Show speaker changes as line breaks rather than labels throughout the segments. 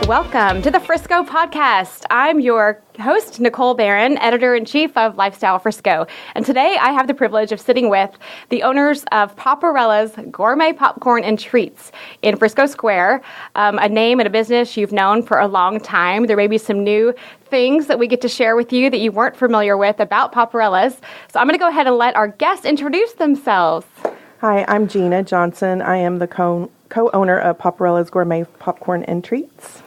welcome to the Frisco Podcast. I'm your host, Nicole Barron, Editor-in-Chief of Lifestyle Frisco. And today I have the privilege of sitting with the owners of POParella's Gourmet Popcorn and Treats in Frisco Square, a name and a business you've known for a long time. There may be some new things that we get to share with you that you weren't familiar with about POParellas. So I'm going to go ahead and let our guests introduce themselves.
Hi, I'm Gina Johnson. I am the co-owner of POParella's Gourmet Popcorn and Treats.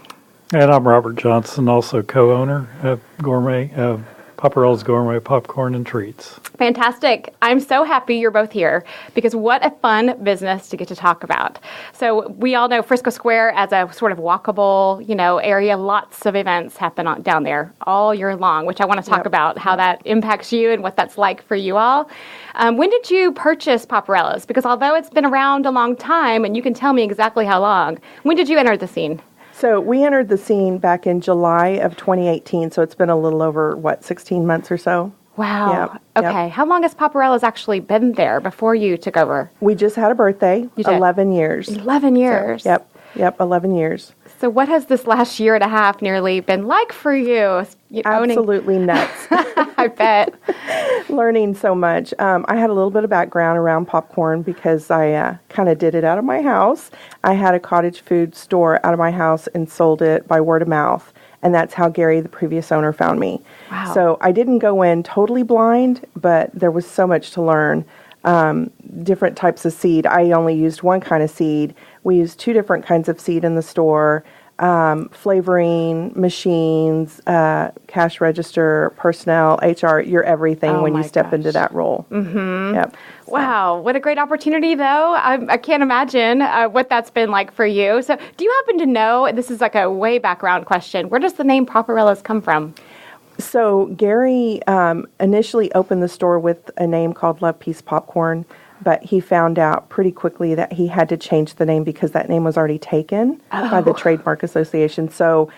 And I'm Robert Johnson, also co-owner of POParella's Gourmet Popcorn and Treats.
Fantastic. I'm so happy you're both here because what a fun business to get to talk about. So we all know Frisco Square as a sort of walkable, area. Lots of events happen down there all year long, which I want to talk about how that impacts you and what that's like for you all. When did you purchase POParellas? Because although it's been around a long time, and you can tell me exactly how long, when did you enter the scene?
So we entered the scene back in July of 2018, so it's been a little over, 16 months or so?
Wow. Yep. Okay. How long has POParella's actually been there before you took over?
We just had a birthday, 11 years.
11 years.
So, yep, 11 years.
So what has this last year and a half nearly been like for you?
Absolutely nuts.
I bet.
Learning so much. I had a little bit of background around popcorn because I kind of did it out of my house. I had a cottage food store out of my house and sold it by word of mouth. And that's how Gary, the previous owner, found me.
Wow.
So I didn't go in totally blind, but there was so much to learn. Different types of seed. I only used one kind of seed. We used 2 different kinds of seed in the store. Flavoring, machines, cash register, personnel, HR, you're everything when you step into that role.
Mm-hmm.
Yep.
Wow, what a great opportunity, though. I can't imagine what that's been like for you. So do you happen to know, this is like a way background question, where does the name POParellas come from?
So Gary initially opened the store with a name called Love Peace Popcorn, but he found out pretty quickly that he had to change the name because that name was already taken by the Trademark Association. So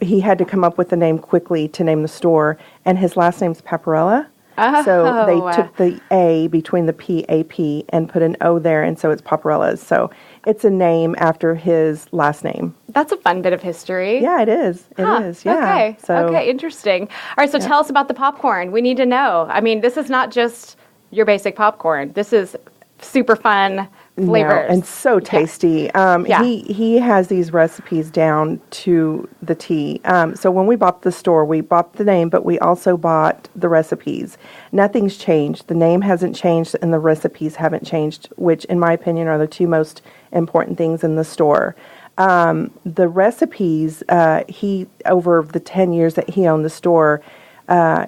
he had to come up with a name quickly to name the store, and his last name's Peppermint. So they took the A between the P-A-P and put an O there, and so it's POParellas. So it's a name after his last name.
That's a fun bit of history.
Yeah, it is. It is, yeah.
Okay, interesting. All right, so tell us about the popcorn. We need to know. I mean, this is not just your basic popcorn. This is super fun flavors.
No, and so tasty. He has these recipes down to the T. So when we bought the store, we bought the name, but we also bought the recipes. Nothing's changed. The name hasn't changed, and the recipes haven't changed, which, in my opinion, are the 2 most important things in the store. The recipes, he over the 10 years that he owned the store,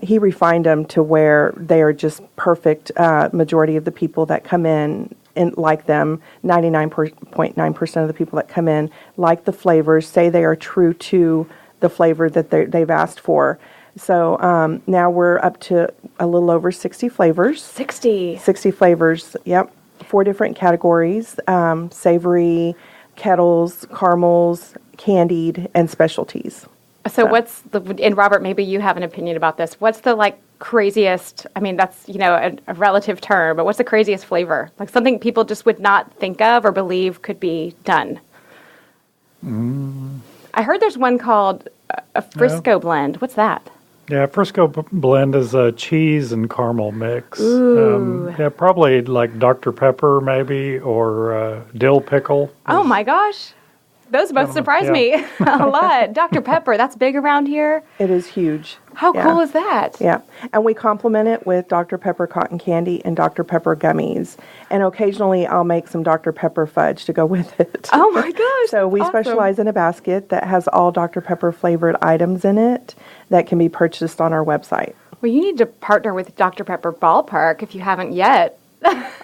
he refined them to where they are just perfect. Majority of the people that come in and like them, 99.9% of the people that come in like the flavors, say they are true to the flavor that they've asked for. So now we're up to a little over 60 flavors. 60 flavors, yep. 4 different categories, savory, kettles, caramels, candied, and specialties.
So what's and Robert, maybe you have an opinion about this. What's the craziest, I mean, that's, a relative term, but what's the craziest flavor? Like something people just would not think of or believe could be done. I heard there's one called a Frisco blend. What's that?
Yeah, Frisco blend is a cheese and caramel mix.
Ooh.
Probably like Dr. Pepper maybe, or Dill Pickle.
Oh my gosh. Those both surprised me a lot. Dr. Pepper, that's big around here?
It is huge.
How cool is that?
Yeah. And we complement it with Dr. Pepper cotton candy and Dr. Pepper gummies. And occasionally I'll make some Dr. Pepper fudge to go with it.
Oh my gosh.
So we specialize in a basket that has all Dr. Pepper flavored items in it that can be purchased on our website.
Well, you need to partner with Dr. Pepper Ballpark if you haven't yet.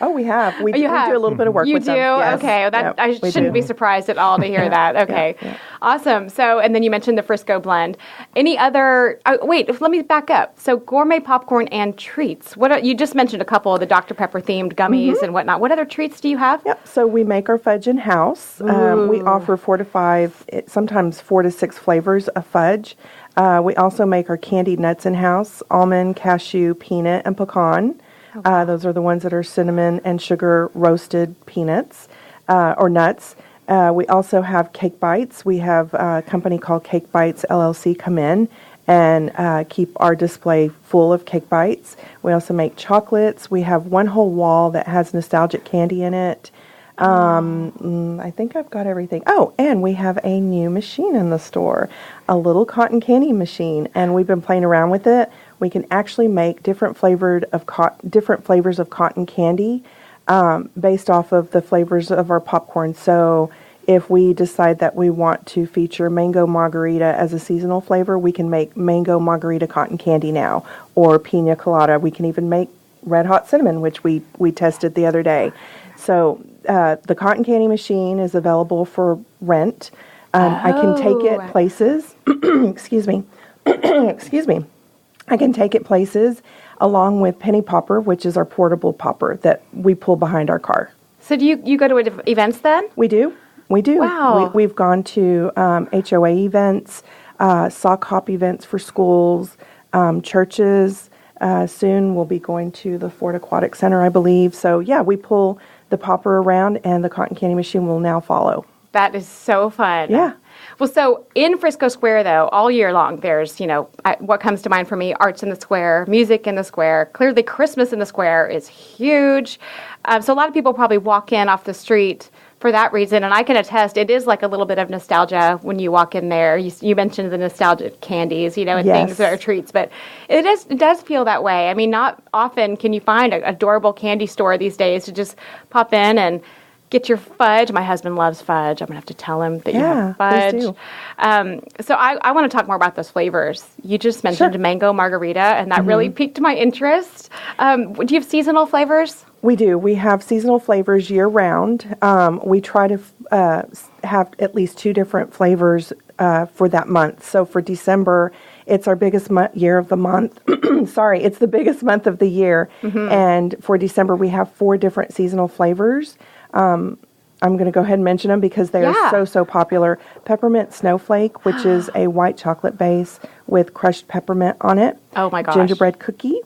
Oh, we have. We do a little bit of work with them.
You do?
Yes.
Okay. Well, I shouldn't be surprised at all to hear that. Okay.
Yeah.
Awesome. So, and then you mentioned the Frisco blend. Any other, wait, let me back up. So gourmet popcorn and treats. You just mentioned a couple of the Dr. Pepper themed gummies and whatnot. What other treats do you have?
Yep. So we make our fudge in-house. We offer 4 to 5, sometimes 4 to 6 flavors of fudge. We also make our candied nuts in-house, almond, cashew, peanut, and pecan. Those are the ones that are cinnamon and sugar roasted peanuts or nuts. We also have Cake Bites. We have a company called Cake Bites LLC come in and keep our display full of Cake Bites. We also make chocolates. We have one whole wall that has nostalgic candy in it. I think I've got everything. Oh, and we have a new machine in the store, a little cotton candy machine, and we've been playing around with it. We can actually make different flavors of cotton candy based off of the flavors of our popcorn. So if we decide that we want to feature mango margarita as a seasonal flavor, we can make mango margarita cotton candy now, or pina colada. We can even make red hot cinnamon, which we tested the other day. So the cotton candy machine is available for rent. I can take it places. Excuse me. Excuse me. I can take it places along with Penny Popper, which is our portable popper that we pull behind our car.
So do you go to events then?
We do. We do.
Wow.
We've gone to HOA events, sock hop events for schools, churches. Soon we'll be going to the Ford Aquatic Center, I believe. So, yeah, we pull the popper around, and the cotton candy machine will now follow.
That is so fun.
Yeah.
Well, so in Frisco Square, though, all year long, there's, what comes to mind for me, arts in the square, music in the square. Clearly, Christmas in the square is huge. So a lot of people probably walk in off the street for that reason, and I can attest, it is like a little bit of nostalgia when you walk in there. You mentioned the nostalgic candies, and
Yes.
things that are treats, but it does feel that way. I mean, not often can you find an adorable candy store these days to just pop in and get your fudge. My husband loves fudge. I'm going to have to tell him that you have fudge.
Please do.
So I want to talk more about those flavors. You just mentioned mango margarita, and that really piqued my interest. Do you have seasonal flavors?
We do. We have seasonal flavors year-round. We try to have at least 2 different flavors for that month. So for December, it's our biggest year of the month. Sorry, it's the biggest month of the year. And for December, we have 4 different seasonal flavors. I'm going to go ahead and mention them because they are so popular. Peppermint Snowflake, which is a white chocolate base with crushed peppermint on it.
Oh, my gosh.
Gingerbread cookie.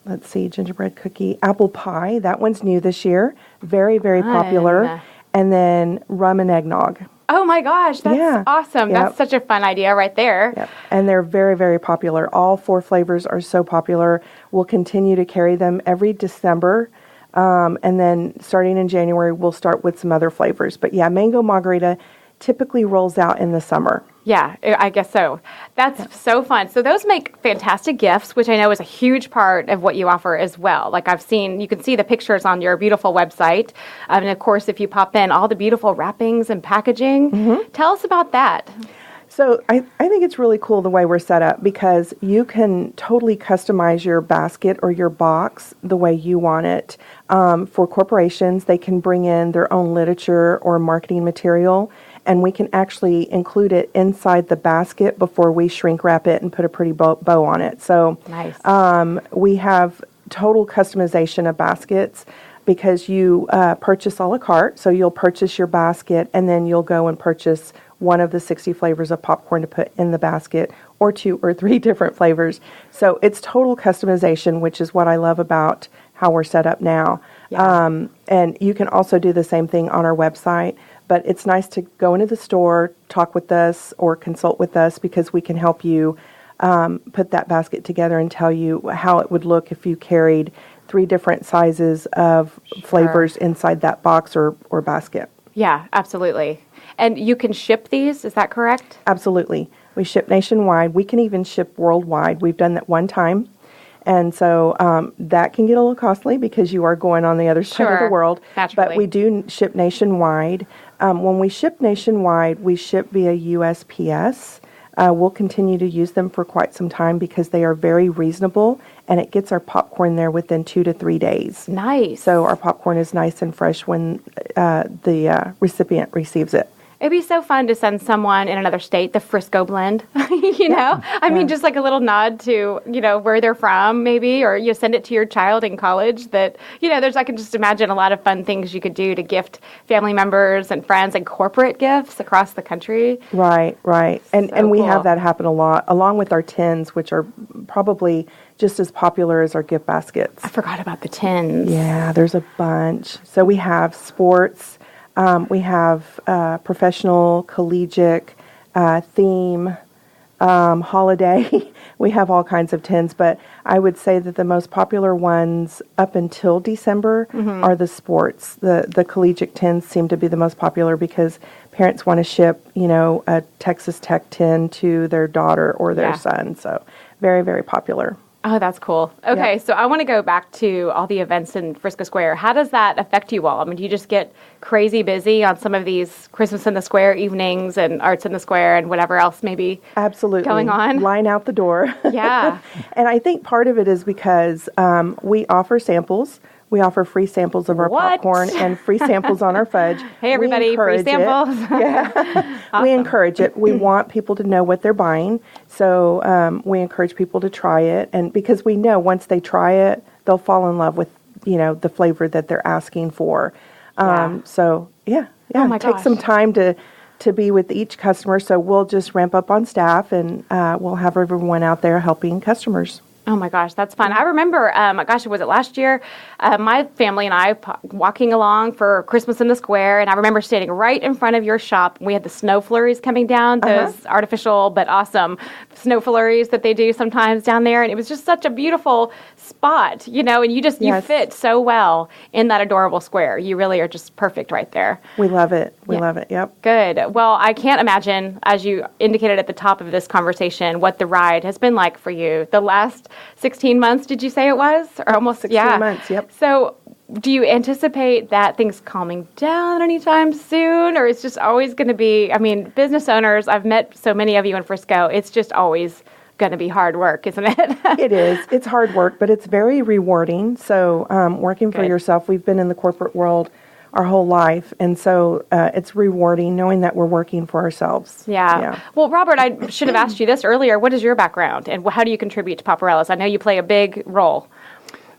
Let's see, gingerbread cookie. Apple pie. That one's new this year. Very, very popular. And then rum and eggnog.
Oh, my gosh. That's awesome.
Yep.
That's such a fun idea right there.
Yep. And they're very, very popular. All 4 flavors are so popular. We'll continue to carry them every December. And then starting in January, we'll start with some other flavors. But yeah, mango margarita typically rolls out in the summer.
Yeah, I guess so. That's so fun. So those make fantastic gifts, which I know is a huge part of what you offer as well. Like you can see the pictures on your beautiful website. And of course, if you pop in, all the beautiful wrappings and packaging. Tell us about that.
So I think it's really cool the way we're set up because you can totally customize your basket or your box the way you want it. For corporations, they can bring in their own literature or marketing material, and we can actually include it inside the basket before we shrink wrap it and put a pretty bow on it. So
nice.
We have total customization of baskets because you purchase a la carte. So you'll purchase your basket, and then you'll go and purchase one of the 60 flavors of popcorn to put in the basket, or 2 or 3 different flavors. So it's total customization, which is what I love about how we're set up now. Yeah. And you can also do the same thing on our website, but it's nice to go into the store, talk with us, or consult with us because we can help you put that basket together and tell you how it would look if you carried 3 different sizes of flavors inside that box or basket.
Yeah, absolutely. And you can ship these, is that correct?
Absolutely. We ship nationwide. We can even ship worldwide. We've done that one time. And so that can get a little costly because you are going on the other side of the world.
Naturally.
But we do ship nationwide. When we ship nationwide, we ship via USPS. We'll continue to use them for quite some time because they are very reasonable, and it gets our popcorn there within 2 to 3 days.
Nice.
So our popcorn is nice and fresh when the recipient receives it.
It'd be so fun to send someone in another state the Frisco blend, I mean, just like a little nod to, where they're from maybe, or you send it to your child in college that, I can just imagine a lot of fun things you could do to gift family members and friends and corporate gifts across the country.
Right. And we
cool.
have that happen a lot, along with our tins, which are probably just as popular as our gift baskets.
I forgot about the tins.
Yeah, there's a bunch. So we have sports, we have professional, collegiate, theme, holiday. We have all kinds of tins, but I would say that the most popular ones up until December are the sports. The collegiate tins seem to be the most popular because parents want to ship, a Texas Tech tin to their daughter or their son. So very, very popular.
Oh, that's cool. Okay, so I want to go back to all the events in Frisco Square. How does that affect you all? I mean, do you just get crazy busy on some of these Christmas in the Square evenings and Arts in the Square and whatever else may be going on?
Line out the door.
Yeah.
And I think part of it is because we offer samples. We offer free samples of our popcorn and free samples on our fudge.
Hey, everybody, free samples.
Awesome. We encourage it. We want people to know what they're buying. So we encourage people to try it. And because we know once they try it, they'll fall in love with, the flavor that they're asking for. So,
Oh my
take some time to be with each customer. So we'll just ramp up on staff and we'll have everyone out there helping customers.
Oh my gosh, that's fun. I remember, was it last year? My family and I walking along for Christmas in the Square, and I remember standing right in front of your shop. We had the snow flurries coming down, those artificial but awesome snow flurries that they do sometimes down there, and it was just such a beautiful spot, and you fit so well in that adorable square. You really are just perfect right there.
We love it. We love it. Yep.
Good. Well, I can't imagine, as you indicated at the top of this conversation, what the ride has been like for you. The last 16 months, did you say it was? Or almost
16 months, yep.
So do you anticipate that things calming down anytime soon? Or it's just always going to be, business owners, I've met so many of you in Frisco, it's just always going to be hard work, isn't it?
It is. It's hard work, but it's very rewarding. So working for yourself, we've been in the corporate world our whole life, and so it's rewarding knowing that we're working for ourselves.
Yeah. Well, Robert, I should have asked you this earlier. What is your background, and how do you contribute to POParella's? I know you play a big role.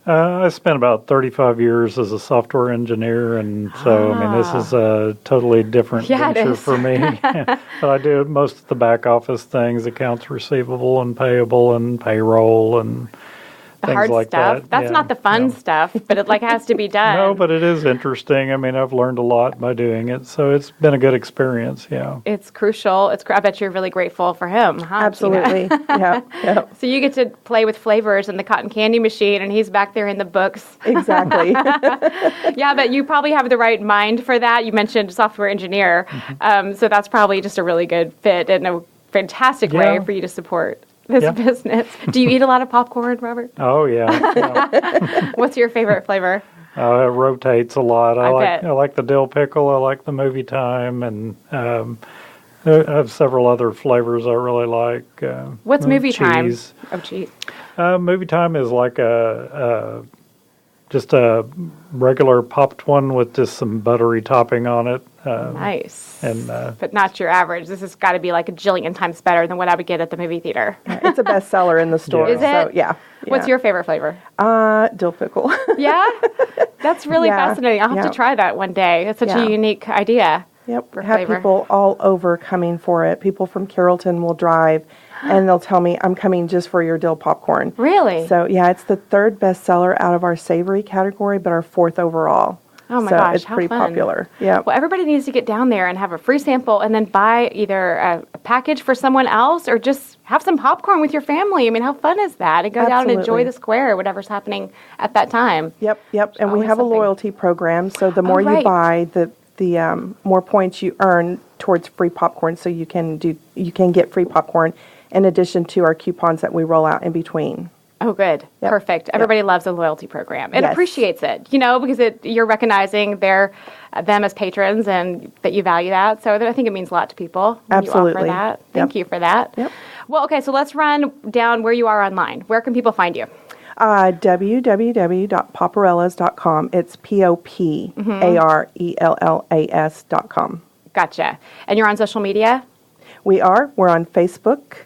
I spent about 35 years as a software engineer, and so, this is a totally different venture for me. But I do most of the back office things, accounts receivable and payable and payroll and
the hard
like
stuff. That's not the fun stuff, but it has to be done.
No, but it is interesting. I've learned a lot by doing it, so it's been a good experience. Yeah,
it's crucial. I bet you're really grateful for him. Huh,
absolutely. Yeah.
So you get to play with flavors in the cotton candy machine, and he's back there in the books.
Exactly.
Yeah, but you probably have the right mind for that. You mentioned software engineer, so that's probably just a really good fit and a fantastic way for you to support this business. Do you eat a lot of popcorn, Robert?
Oh, yeah.
What's your favorite flavor?
It rotates a lot.
I
like the Dill Pickle. I like the Movie Time, and I have several other flavors I really like.
What's Movie Time?
Oh, cheese. Movie Time is like just a regular popped one with just some buttery topping on it.
Nice.
But
not your average. This has got to be like a jillion times better than what I would get at the movie theater.
It's a bestseller in the store.
Is it?
So, yeah.
What's your favorite flavor?
Dill Pickle.
Yeah? That's really fascinating. I'll have to try that one day. It's such a unique idea.
Yep. Have people all over coming for it. People from Carrollton will drive, and they'll tell me, I'm coming just for your dill popcorn.
Really?
So, it's the third bestseller out of our savory category, but our fourth overall.
Oh my gosh,
it's pretty popular. Yeah.
Well, everybody needs to get down there and have a free sample and then buy either a package for someone else or just have some popcorn with your family. How fun is that? And go down and enjoy the square or whatever's happening at that time.
Yep. And we have a loyalty program, so the more you buy, the more points you earn towards free popcorn, so you can get free popcorn in addition to our coupons that we roll out in between.
Oh, good. Yep. Perfect. Everybody loves a loyalty program. It appreciates it, because you're recognizing them as patrons and that you value that. So I think it means a lot to people when
Absolutely.
you offer that. Thank you for that.
Yep.
Well, okay, so let's run down where you are online. Where can people find you?
www.poparellas.com. It's POParellas.com.
Gotcha. And you're on social media?
We are. We're on Facebook,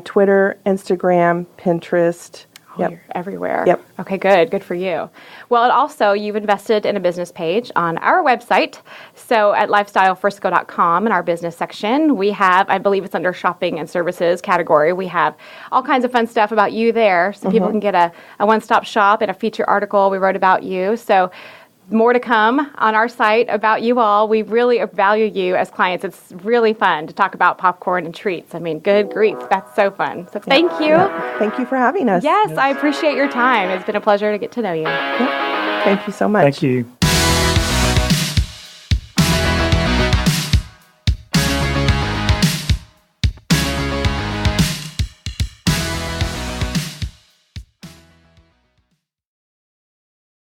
Twitter, Instagram, Pinterest, Yep.
You're everywhere.
Yep.
Okay, good. Good for you. Well, and also, you've invested in a business page on our website. So at lifestylefrisco.com in our business section, we have, I believe it's under shopping and services category, we have all kinds of fun stuff about you there. So people can get a one-stop shop and a feature article we wrote about you. So more to come on our site about you all. We really value you as clients. It's really fun to talk about popcorn and treats. I mean, good grief. That's so fun. So thank you.
Yeah. Thank you for having us.
Yes, I appreciate your time. It's been a pleasure to get to know you.
Yeah. Thank you so much.
Thank you.